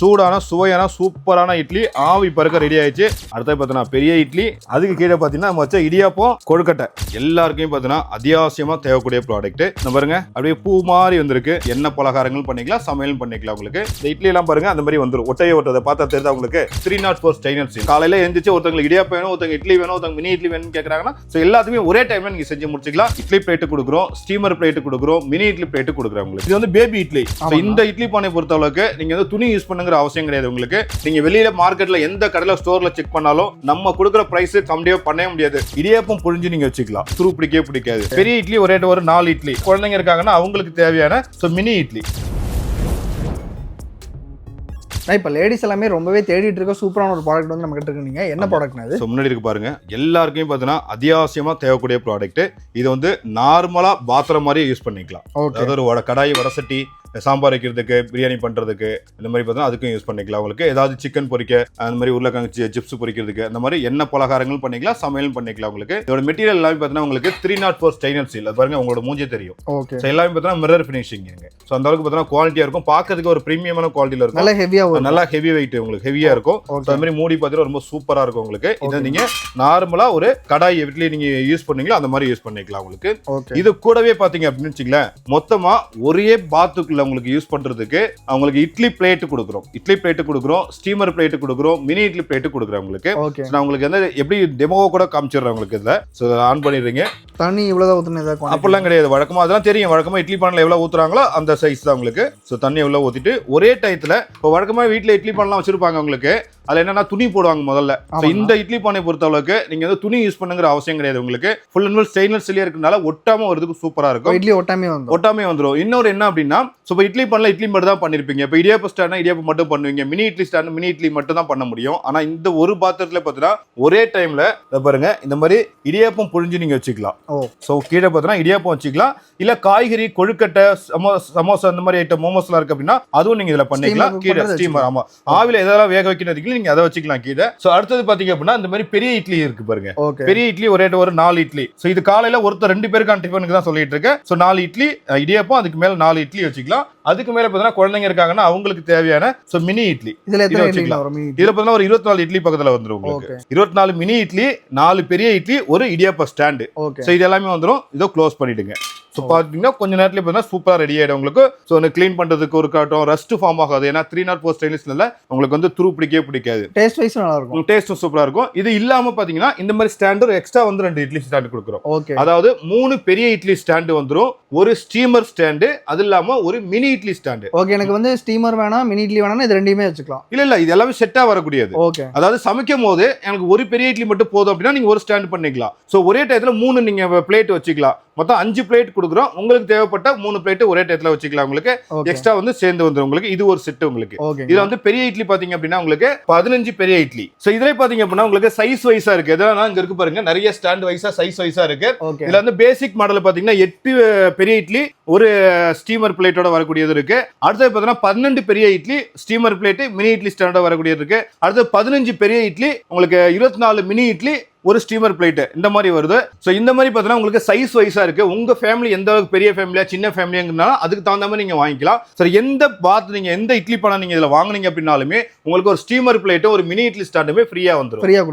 சூடான சுவையான சூப்பரான இட்லி ஆவி பறக்க ரெடி ஆயிடுச்சு. அடுத்து பார்த்தீங்கன்னா பெரிய இட்லி, அதுக்கு கீழே பார்த்தீங்கன்னா நம்ம வச்ச இடியாப்பம் கொழுக்கட்டை எல்லாருக்கும் பார்த்தீங்கன்னா அத்தியாவசியமா தேவைக்கூடிய ப்ராடக்ட். இந்த பாருங்க அப்படியே பூ மாதிரி வந்திருக்கு. என்ன பலகாரங்கள் பண்ணிக்கலாம், சமையல் பண்ணிக்கலாம். உங்களுக்கு இந்த இட்லி எல்லாம் பாருங்க அந்த மாதிரி வந்துடும். ஒட்டையை ஒட்டதை பார்த்தா தெரியுதா உங்களுக்கு? 304 ஸ்டெயின்லெஸ் ஸ்டீல். காலையில எழுந்திரிச்சு ஒருத்தவங்களுக்கு இடியாப்பம் வேணும், ஒருத்தவங்க இட்லி வேணும், ஒருத்தவங்க மினி இட்லி வேணும்னு கேட்கறாங்கன்னா எல்லாத்துக்குமே ஒரே டைம்ல நீங்க செஞ்சு முடிச்சுக்கலாம். இட்லி பிளேட் கொடுக்குறோம், ஸ்டீமர் பிளேட் கொடுக்குறோம், மினி இட்லி பிளேட் கொடுக்குறோம். உங்களுக்கு இது வந்து பேபி இட்லி. இந்த இட்லி பானை பொறுத்தளவுக்கு நீங்க வந்து துணி யூஸ் பண்ணுங்கிற அவசியம் கிடையாது. உங்களுக்கு நீங்க வெளியில மார்க்கெட்ல எந்த கடையில ஸ்டோர்ல செக் பண்ணாலும் நம்ம கொடுக்குற பிரைஸ் கம்மியா பண்ணவே முடியாது. இடியாப்பம் புழிஞ்சு நீங்க வச்சுக்கலாம், துரு பிடிக்காது. பெரிய இட்லி ஒரு 4 இட்லி. குழந்தைங்க இருக்காங்கன்னா அவங்களுக்கு தேவையான மினி இட்லி. இப்போ லேடிஸ் எல்லாமே ரொம்பவே தேடிட்டு இருக்க சூப்பரான ஒரு ப்ராடக்ட் வந்து நம்ம கிட்ட இருக்கு. நீங்க என்ன ப்ராடக்ட்னா இது? முன்னாடி இருக்கு பாருங்க, எல்லாருக்கும் பார்த்தீங்கன்னா அத்தியாவசியமா தேவைக்கூடிய ப்ராடக்ட். இது வந்து நார்மலா பாத்திரம் மாதிரி யூஸ் பண்ணிக்கலாம். அதாவது ஒரு கடாய், வடசட்டி, சாம்பார் வைக்கிறதுக்கு, பிரியாணி பண்றதுக்கு, இந்த மாதிரி பார்த்தா அதுக்கும் யூஸ் பண்ணிக்கலாம். உங்களுக்கு ஏதாவது சிக்கன் பொரிக்க, அந்த மாதிரி உருளைக்கிழங்கு சிப்ஸ் பொரிக்கிறதுக்கு, அந்த மாதிரி என்ன பலகாரங்கள் பண்ணிக்கலாம், சமையல் பண்ணிக்கலாம். உங்களுக்கு இதோட மெட்டீரியல் எல்லாமே பார்த்தீங்கன்னா உங்களுக்கு 304 ஸ்டெயின்லெஸ் ஸ்டீல். பாருங்க உங்களோட மூஞ்சே தெரியும். எல்லாமே பார்த்தீங்கன்னா மிரர் ஃபினிஷிங். ஸோ அந்த அளவுக்கு பார்த்தீங்கன்னா குவாலிட்டியா இருக்கும், பார்க்கறதுக்கு ஒரு பிரீமியமான குவாலிட்டியில இருக்கும். நல்லா ஹெவி வெயிட், உங்களுக்கு ஹெவியா இருக்கும். அந்த மாதிரி மூடி பார்த்தீங்கன்னா ரொம்ப சூப்பரா இருக்கும். உங்களுக்கு இதை நீங்க நார்மலா ஒரு கடாய் வீட்லயே நீங்க யூஸ் பண்ணீங்களா அந்த மாதிரி யூஸ் பண்ணிக்கலாம். உங்களுக்கு இது கூடவே பாத்தீங்க அப்படின்னு வச்சுங்களேன், மொத்தமா ஒரே பாத்துக்குள்ள உங்களுக்கு யூஸ் பண்றதுக்கு அவங்களுக்கு இட்லி பிளேட் கொடுக்குறோம், ஸ்டீமர் பிளேட் கொடுக்குறோம், மினி இட்லி பிளேட் கொடுக்குறோம். உங்களுக்கு நான் உங்களுக்கு வந்து எப்படி டெமோ கூட காமிச்சிடுறேன். உங்களுக்கு இதை ஆன் பண்ணிடுறீங்க. தண்ணி இவ்வளவு ஊத்துனதா அப்படிலாம் கிடையாது. வழக்கமா அதெல்லாம் தெரியும். வழக்கமா இட்லி பானைல எவ்வளவு ஊத்துறாங்களோ அந்த சைஸ் தான் உங்களுக்கு. ஸோ தண்ணி எவ்வளவு ஊத்திட்டு ஒரே டயத்துல இப்போ வழக்கமா வீட்டுல இட்லி பானைலாம் வச்சிருப்பாங்க. உங்களுக்கு அதுல என்னன்னா துணி போடுவாங்க முதல்ல. இந்த இட்லி பானை பொறுத்த அளவுக்கு நீங்க வந்து துணி யூஸ் பண்ணுங்கிற அவசியம் கிடையாது. உங்களுக்கு full and full stainless steel இருக்கனால ஒட்டாம வரதுக்கு சூப்பரா இருக்கும். இட்லி ஒட்டாமே வந்துரும். இன்னொரு என்ன அப்படின்னா, இப்போ இட்லி பண்ணல இட்லி மட்டும் தான் பண்ணிருப்பீங்க. இப்போ இடியாப்பம் ஸ்டாண்ட்னா இடியாப்பம் மட்டும் பண்ணுவீங்க, mini idli stand mini idli மட்டும் தான் பண்ண முடியும். ஆனா இந்த ஒரு பாத்திரத்துல பார்த்தீங்கன்னா ஒரே டைம்ல பாருங்க இந்த மாதிரி இடியாப்பம் புழிஞ்சு நீங்க வச்சுக்கலாம். ஸோ கீழே பார்த்தீங்கன்னா இடியாப்பம் வச்சுக்கலாம், இல்ல காய்கறி, கொழுக்கட்டை, சமோசா அந்த மாதிரி ஐட்டம், மோமோஸ்லாம் இருக்கு அப்படின்னா அதுவும் நீங்க இதுல பண்ணிக்கலாம். கீழே ஸ்டீமர், ஆமா ஆவில எதெல்லாம் வேக வைக்கிறதுக்கு நீங்க அதை வச்சுக்கலாம் கீழே. ஸோ அடுத்தது பாத்தீங்க அப்படின்னா இந்த மாதிரி பெரிய இட்லி இருக்கு பாருங்க. பெரிய இட்லி ஒரு 4 இட்லி. ஸோ இது காலையில ஒருத்தர் 2 பேருக்கான டிஃபனுக்கு தான் சொல்லிட்டு இருக்கேன். ஸோ 4 இட்லி இடியாப்பம், அதுக்கு மேல 4 இட்லி வச்சுக்கலாம். அதுக்கு மேல பார்த்தீங்கன்னா குழந்தைங்க இருக்காங்கன்னா அவங்களுக்கு தேவையான மினி இட்லி இதுல வச்சுக்கலாம். இதுல பார்த்தீங்கன்னா ஒரு 24 இட்லி பக்கத்துல வந்துரும். உங்களுக்கு 24 மினி இட்லி, 4 பெரிய இட்லி, ஒரு இடியாப்ப ஸ்டாண்டு. ஸோ இது எல்லாமே வந்துடும். இதோ க்ளோஸ் பண்ணிடுங்க. ஸோ பார்த்தீங்கன்னா கொஞ்ச நேரத்துல பார்த்தீங்கன்னா சூப்பரா ரெடி ஆயிடும் உங்களுக்கு. ஸோ கிளீன் பண்றதுக்கு ஒரு காட்டும், ரஸ்ட் ஃபார்ம் ஆகாது. ஏன்னா 304 ஸ்டெயின்லெஸ்ல உங்களுக்கு வந்து துரு பிடிக்காது. டேஸ்ட் வைஸ் நல்லா இருக்கும், டேஸ்டும் சூப்பரா இருக்கும். இது இல்லாம பாத்தீங்கன்னா இந்த மாதிரி ஸ்டாண்டு எக்ஸ்ட்ரா வந்து 2 இட்லி ஸ்டாண்டு கொடுக்குறோம். அதாவது 3 பெரிய இட்லி ஸ்டாண்டு வந்துடும், ஒரு ஸ்டீமர் ஸ்டாண்டு, அது இல்லாம ஒரு மினி இட்லி ஸ்டாண்டு. ஓகே, எனக்கு வந்து ஸ்டீமர் வேணாம், மினி இட்லி வேணாம், இது ரெண்டுமே வச்சுக்கலாம். இல்ல இது எல்லாமே செட்டா வரக்கூடியது. அதாவது சமைக்கும் போது எனக்கு ஒரு பெரிய இட்லி மட்டும் போதும் அப்படின்னா நீங்க ஒரு ஸ்டாண்ட் பண்ணிக்கலாம். ஸோ ஒரே டயத்துல 3 நீங்க பிளேட் வச்சுக்கலாம். மொத்தம் 5 பிளேட் கொடுக்குறோம். உங்களுக்கு தேவைப்பட்ட 3 பிளேட் ஒரே டயத்துல வச்சுக்கலாம். உங்களுக்கு எக்ஸ்ட்ரா வந்து சேர்ந்து வந்துடும். உங்களுக்கு இது ஒரு செட். உங்களுக்கு இதுல வந்து பெரிய இட்லி பாத்தீங்க அப்படின்னா உங்களுக்கு 15 பெரிய இட்லி. சோ இதுல பாத்தீங்க அப்படின்னா உங்களுக்கு சைஸ் வைஸா இருக்கு. எதனா இங்க இருக்கு பாருங்க, நிறைய ஸ்டாண்ட் வைஸா சைஸ் வைஸா இருக்கு. இதுல வந்து பேசிக் மாடல் பாத்தீங்கன்னா 8 பெரிய இட்லி, ஒரு ஸ்டீமர் பிளேட்டோட வரக்கூடியது இருக்கு. அடுத்து பாத்தீங்கன்னா 12 பெரிய idli, steamer plate, mini idli ஸ்டாண்டோட வரக்கூடியது இருக்கு. அடுத்து 15 பெரிய இட்லி, உங்களுக்கு 24 மினி இட்லி, ஒரு ஸ்டீமர் பிளேட், இந்த மாதிரி வருது. ஸோ இந்த மாதிரி பார்த்தீங்கன்னா உங்களுக்கு சைஸ் வைஸா இருக்கு. உங்க ஃபேமிலி எந்த அளவுக்கு பெரிய ஃபேமிலியா சின்ன ஃபேமிலியாங்கிறனால அதுக்கு தகுந்த மாதிரி நீங்க வாங்கிக்கலாம். சரி, எந்த பாத் நீங்க எந்த இட்லி பானை நீங்க இதுல வாங்குனீங்க அப்படின்னாலுமே உங்களுக்கு ஒரு ஸ்டீமர் பிளேட், ஒரு மினி இட்லி ஸ்டாண்டுமே ஃப்ரீயா வந்துடும்.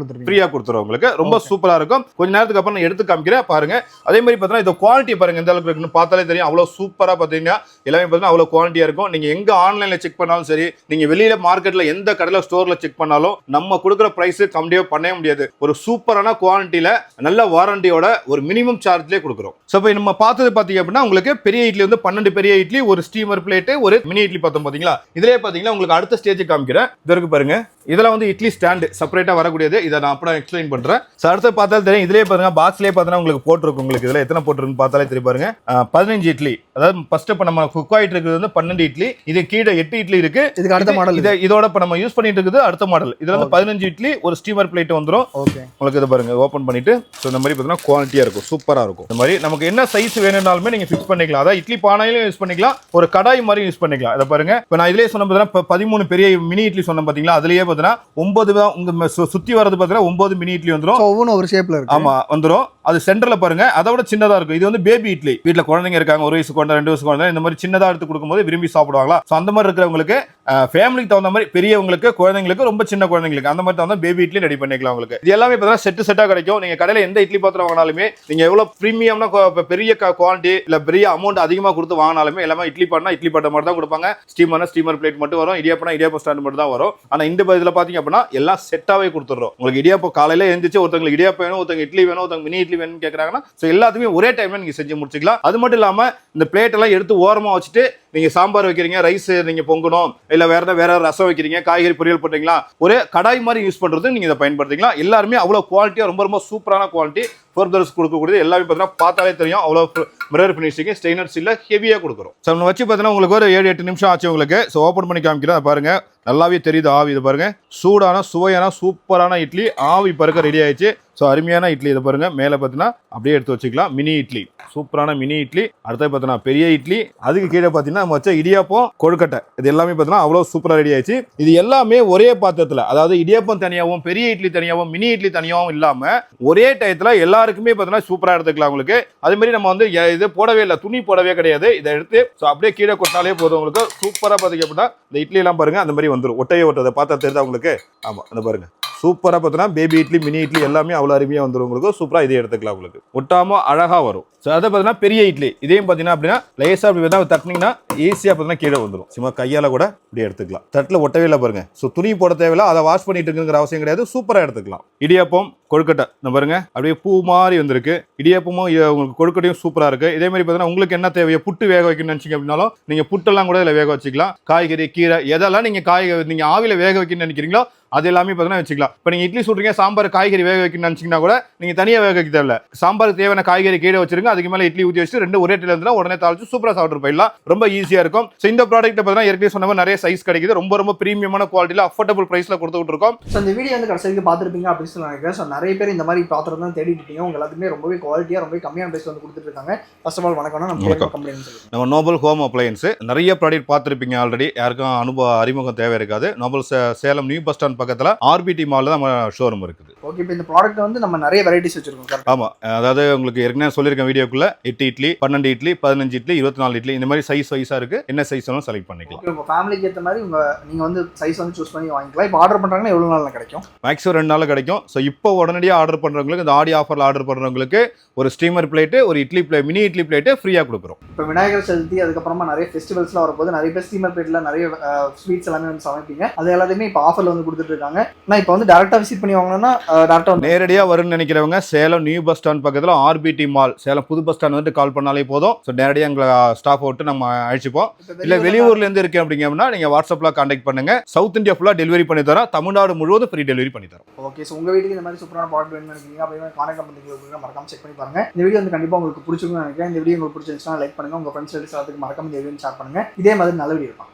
ஃப்ரீயா கொடுத்துரும். உங்களுக்கு ரொம்ப சூப்பரா இருக்கும். கொஞ்ச நேரத்துக்கு அப்புறம் நான் எடுத்து காமிக்கிறேன் பாருங்க. அதே மாதிரி பார்த்தீங்கன்னா இந்த குவாலிட்டி பாருங்க எந்த அளவுக்கு இருக்குன்னு பார்த்தாலே தெரியும். அவ்வளவு சூப்பரா பார்த்தீங்கன்னா எல்லாமே பார்த்தீங்கன்னா அவ்வளவு குவாலிட்டியா இருக்கும். நீங்க எங்க ஆன்லைன்ல செக் பண்ணாலும் சரி, நீங்க வெளியில மார்க்கெட்ல எந்த கடையில ஸ்டோர்ல செக் பண்ணாலும் நம்ம கொடுக்குற பிரைஸ் கம்மியா பண்ணவே முடியாது. ஒரு சூப்பரான குவாலிட்டியில நல்ல வாரண்டியோட ஒரு மினிமம் சார்ஜ்லயே கொடுக்குறோம். சோ இப்போ நம்ம பார்த்தது பாத்தீங்க அப்படின்னா உங்களுக்கு பெரிய இட்லி வந்து 12 பெரிய இட்லி, ஒரு ஸ்டீமர் பிளேட், ஒரு மினி இட்லி பார்த்தோம் பாத்தீங்களா. இதுலயே பாத்தீங்கன்னா உங்களுக்கு அடுத்த ஸ்டேஜ் காமிக்கிறேன். இதற்கு பாருங்க, இதெல்லாம் வந்து இட்லி ஸ்டாண்ட் செப்பரேட்டா வரக்கூடியது. இதை நான் அப்புறம் எக்ஸ்பிளைன் பண்றேன். அடுத்து பார்த்தாலும் தெரியும். இதுலயே பாருங்க, பாக்ஸ்லயே பார்த்தா உங்களுக்கு போட்டிருக்கும். உங்களுக்கு இதுல எத்தனை போட்டிருக்குன்னு பார்த்தாலே தெரியும் பாருங்க. 15 இட்லி. அதாவது ஃபர்ஸ்ட் இப்ப நம்ம குக் ஆயிட்டு இருக்கிறது வந்து 12 இட்லி. இது கீழே 8 இட்லி இருக்கு. இதுக்கு அடுத்த மாடல். இதோட இப்ப நம்ம யூஸ் பண்ணிட்டு இருக்குது அடுத்த மாடல். இதுல வந்து 15 இட்லி, ஒரு ஸ்டீமர் பிளேட் வந்துரும். உங்களுக்கு இது பாருங்க ஓபன் பண்ணிட்டு, சோ இந்த மாதிரி பார்த்தீங்கன்னா குவாலிட்டியா இருக்கும், சூப்பரா இருக்கும். இந்த மாதிரி நமக்கு என்ன சைஸ் வேணும்னாலுமே நீங்க ஃபிக்ஸ் பண்ணிக்கலாம். அதாவது இட்லி பானையிலும் யூஸ் பண்ணிக்கலாம், ஒரு கடாய் மாதிரி யூஸ் பண்ணிக்கலாம். இதை பாருங்க, இப்ப நான் இதுலயே சொன்ன பார்த்தீங்கன்னா 13 பெரிய மினி இட்லி சொன்ன பாத்தீங்களா. அதுலயே பார்த்தீங்கன்னா 9 உங்க சுத்தி வரது பார்த்தீங்கன்னா 9 மினி இட்லி வந்துரும். ஒவ்வொரு ஒரு ஷேப்ல இருக்கு. ஆமா வந்துரும். அது சென்டர்ல பாருங்க, அதோட சின்னதா இருக்கும். இது வந்து பேபி இட்லி. வீட்டுல குழந்தைங்க இருக்காங்க, 1 வயசு குழந்தை, 2 வயசு குழந்தை, இந்த மாதிரி சின்னதா எடுத்து கொடுக்கும்போது விரும்பி சாப்பிடுவாங்களா. சோ அந்த மாதிரி இருக்கிறவங்களுக்கு ஃபேமிலிக்கு தகுந்த மாதிரி பெரியவங்களுக்கு குழந்தைங்களுக்கு ரொம்ப சின்ன குழந்தைங்களுக்கு அந்த மாதிரி தகுந்த பேபி இட்லி ரெடி பண்ணிக்கலாம் உங்களுக்கு. இது எல்லாமே பார்த்தீங்கன்னா செட்டா கிடைக்கும். நீங்க கடையில எந்த இட்லி பாத்திரம் வாங்கினாலுமே நீங்க எவ்வளவு பிரீமியம்னா பெரிய குவாலிட்டி இல்ல பெரிய அமௌண்ட் அதிகமா கொடுத்து வாங்கினாலுமே எல்லாமே இட்லி பாத்திரம் மட்டும் தான் கொடுப்பாங்க. ஸ்டீமர் பிளேட் மட்டும் வரும். இடியாப்பம் ஸ்டாண்ட் மட்டும் தான் வரும். ஆனா இந்த இதுல பாத்தீங்க அப்படின்னா எல்லாம் செட்டாவே கொடுத்துறோம் உங்களுக்கு. இடியாப்பம் காலையில எழுந்திரிச்சு ஒருத்தங்களுக்கு இடியாப்பம் வேணும், ஒருத்தங்க இட்லி வேணும், ஒருத்தங்க மினி இட்லி வேணும்னு கேட்கறாங்கன்னா எல்லாத்துக்குமே ஒரே டைம்ல நீங்க செஞ்சு முடிச்சுக்கலாம். அது மட்டும் இல்லாம இந்த பிளேட் எல்லாம் எடுத்து ஓரமா வச்சுட்டு நீங்க சாம்பார் வைக்கிறீங்க, ரைஸ் நீங்க பொங்கணும், இல்ல வேற ரசம் வைக்கிறீங்க, காய்கறி பொரியல் பண்றீங்களா, ஒரே கடாய் மாதிரி யூஸ் பண்றது நீங்க இதை பயன்படுத்திக்கலாம். எல்லாருமே அவ்வளவு குவாலிட்டியா ரொம்ப சூப்பரான குவாலிட்டி ஃபோர்தர்ஸ் கொடுக்கக்கூடியது. எல்லாமே பார்த்தீங்கன்னா பார்த்தாலே தெரியும் அவ்வளவு மிரர் ஃபினிஷிங் ஸ்டெயின்லெஸ் ஸ்டீல்ல ஹெவியா கொடுக்குறோம். ஸோ நம்ம வச்சு பார்த்தீங்கன்னா உங்களுக்கு ஒரு 7-8 நிமிஷம் ஆச்சு உங்களுக்கு. ஸோ ஓப்பன் பண்ணி காமிக்கிறேன் பாருங்க. நல்லாவே தெரியுது ஆவி. இது பாருங்க, சூடான சுவையான சூப்பரான இட்லி ஆவி பறக்க ரெடி ஆயிடுச்சு. ஸோ அருமையான இட்லி. இதை பாருங்க, மேலே பார்த்தீங்கன்னா அப்படியே எடுத்து வச்சுக்கலாம். மினி இட்லி, சூப்பரான மினி இட்லி. அடுத்தது பார்த்தீங்கன்னா பெரிய இட்லி. அதுக்கு கீழே பார்த்தீங்கன்னா நம்ம வச்ச இடியாப்பம், கொழுக்கட்டை, இது எல்லாமே பார்த்தீங்கன்னா அவ்வளோ சூப்பராக ரெடி ஆயிடுச்சு. இது எல்லாமே ஒரே பாத்திரத்தில், அதாவது இடியாப்பம் தனியாகவும் பெரிய இட்லி தனியாகவும் மினி இட்லி தனியாகவும் இல்லாமல் ஒரே டயத்தில் எல்லாருக்குமே பார்த்தீங்கன்னா சூப்பராக எடுத்துக்கலாம் உங்களுக்கு. அதே மாதிரி நம்ம வந்து இது போடவே இல்லை, துணி போடவே கிடையாது. இதை எடுத்து ஸோ அப்படியே கீழே கொட்டாலே போதும் உங்களுக்கு. சூப்பராக பார்த்தீங்க அப்படின்னா இந்த இட்லி எல்லாம் பாருங்க அந்த மாதிரி வந்துடும். ஒட்டதை பார்த்தா தெரியுதா உங்களுக்கு? ஆமாம், அந்த பாருங்க சூப்பராக பார்த்தீங்கன்னா பேபி இட்லி மினி இட்லி எல்லாமே அவ்வளோ அருமையாக வந்துடும் உங்களுக்கு. சூப்பராக இதை எடுத்துக்கலாம் உங்களுக்கு. ஒட்டாமல் அழகாக வரும். ஸோ அதை பார்த்தீங்கன்னா பெரிய இட்லி இதையும் பார்த்தீங்கன்னா அப்படின்னா லேசாக அப்படி தான் தட்டினீங்கன்னா ஈஸியாக பார்த்தீங்கன்னா கீழே வந்துடும். சும்மா கையால் கூட இப்படி எடுத்துக்கலாம். தட்டில் ஒட்டவே இல்லை பாருங்க. ஸோ துணி போட தேவையில்லை, அதை வாஷ் பண்ணிட்டு இருக்குங்கிற அவசியம் கிடையாது. சூப்பராக எடுத்துக்கலாம். இடியாப்பம், கொழுக்கட்டை இந்த பாருங்க அப்படியே பூ மாதிரி வந்திருக்கு. இடியாப்பமும் உங்களுக்கு கொழுக்கட்டையும் சூப்பராக இருக்கு. இதே மாதிரி பார்த்தீங்கன்னா உங்களுக்கு என்ன தேவையோ புட்டு வேக வைக்கணும்னு நினைச்சீங்க அப்படின்னாலும் நீங்க புட்டெல்லாம் கூட இதில் வேக வச்சுக்கலாம். காய்கறி, கீரை எதெல்லாம் நீங்க ஆவில வேக வைக்கணும்னு நினைக்கிறீங்களோ அது எல்லாமே பார்த்தீங்கன்னா வச்சுக்கலாம். இப்போ நீங்க இட்லி சுடுறீங்க, சாம்பார் காய்கறி வேக வைக்கணும்னு நினைச்சீங்கன்னா கூட நீங்க தனியாக வேக வைக்க தேவையில்ல. சாம்பாருக்கு தேவையான காய்கறி கீழே வச்சிருங்க, அதுக்கு மேலே இட்லி ஊற்றி வச்சு ரெண்டு ஒரே இடத்துல இருந்தா உடனே தாளிச்சு சூப்பராக சாப்பிட்டு போயிடலாம். ரொம்ப ஈஸியாக இருக்கும். ஸோ இந்த ப்ராடக்ட் பார்த்தீங்கன்னா ஏற்கனவே சொன்ன மாதிரி நிறைய சைஸ் கிடைக்குது. ரொம்ப பிரீமியமான குவாலிட்டியில் அஃபோர்டபுள் பிரைஸ்ல கொடுத்துட்டு இருக்கோம். ஸோ இந்த வீடியோ வந்து கடைசிக்கு பார்த்துருப்பீங்க அப்படின்னு சொல்லி நினைக்கிறேன். ஸோ நிறைய பேர் இந்த மாதிரி பாத்திரம் தான் தேடிட்டு இருக்கீங்க. உங்க எல்லாத்துக்குமே ரொம்பவே குவாலிட்டியாக ரொம்ப கம்மியான பிரைஸ் வந்து கொடுத்துட்டு இருக்காங்க. ஃபர்ஸ்ட் ஆஃப் ஆல் வணக்கம். நம்ம நோபல் ஹோம் அப்ளையன்ஸ் நிறைய ப்ராடக்ட் பார்த்துருப்பீங்க ஆல்ரெடி. யாருக்கும் அறிமுகம் தேவை இருக்காது. Nobel Salem new bus stand பக்கத்தில் ஆர்பிடி மால்ல தான் நம்ம ஷோரூம் இருக்குது. ஓகே, இப்போ இந்த ப்ராடக்ட் வந்து நம்ம நிறைய வெரைட்டிஸ் வச்சிருக்கோம். ஆமா, அதாவது உங்களுக்கு ஏற்கனவே சொல்லியிருக்கேன் வீடியோக்குள்ள 8 இட்லி, 12 இட்லி, 15 இட்லி, 24 இட்லி, இந்த மாதிரி சைஸ் வைஸா இருக்கு. என்ன சைஸ் வேணாலும் செலக்ட் பண்ணிக்கலாம். உங்க ஃபேமிலிக்கு ஏற்ற மாதிரி நீங்க வந்து சைஸ் வந்து சூஸ் பண்ணி வாங்கிக்கலாம். இப்போ ஆர்டர் பண்றாங்கன்னா எவ்வளவு நாள்ல கிடைக்கும்? மேக்ஸிமம் 2 நாள்ல கிடைக்கும். ஸோ இப்போ உடனடியாக ஆர்டர் பண்றவங்களுக்கு, இந்த ஆடி ஆஃபர்ல ஆர்டர் பண்றவங்களுக்கு ஒரு ஸ்டீமர் பிளேட், ஒரு idli plate, mini idli plate ஃப்ரீயா கொடுக்குறோம். இப்போ விநாயகர் சதுர்த்தி அதுக்கப்புறமா நிறைய ஃபெஸ்டிவல்ஸ்லாம் வரப்போது நிறைய பேர் ஸ்டீமர் பிளேட்ல நிறைய ஸ்வீட்ஸ் எல்லாமே வந்து சமைப்பீங்க. அது எல்லாத்தையுமே இப்போ ஆஃபர்ல வந்து கொடுத்துட்டு இருக்காங்க. நான் இப்போ வந்து டேரக்டா விசிட் பண்ணி வாங்கணும்னா டேரக்டா நேரடியா வரும்னு நினைக்கிறவங்க சேலம் நியூ பஸ் ஸ்டாண்ட் பக்கத்துல ஆர்பிடி மால், சேலம் புது பஸ் ஸ்டாண்ட் வந்து கால் பண்ணாலே போதும். ஸோ நேரடியாக எங்களை ஸ்டாஃப் விட்டு நம்ம அழைச்சிப்போம். இல்ல வெளியூர்ல இருந்து இருக்கேன் அப்படிங்கன்னா நீங்க வாட்ஸ்அப்ல கான்டாக்ட் பண்ணுங்க. சவுத் இந்தியா ஃபுல்லா டெலிவரி பண்ணி தரோம். தமிழ்நாடு முழுவதும் ஃப்ரீ டெலிவரி பண்ணி தரோம். ஓகே, ஸோ உங்க வீட்டுக்கு இந்த மாதிரி சூப்பரான ப்ராடக்ட் வேணும்னு நினைக்கிறீங்க அப்படின்னா கான்டாக்ட் பண்ணுங்க, மறக்காம செக் பண்ணி பாருங்க. இந்த வீடியோ வந்து கண்டிப்பா உங்களுக்கு பிடிச்சிருக்கும்னு நினைக்கிறேன். இந்த வீடியோ உங்களுக்கு பிடிச்சிருந்துச்சுன்னா லைக் பண்ணுங்க, உங்க ஃப்ரெண்ட்ஸ் எல்லாத்துக்கும் மறக்காம இந்த வீடியோ ஷேர் பண்ணுங்க. இதே மாதிரி நல்ல வீடியோ இருக்கும்.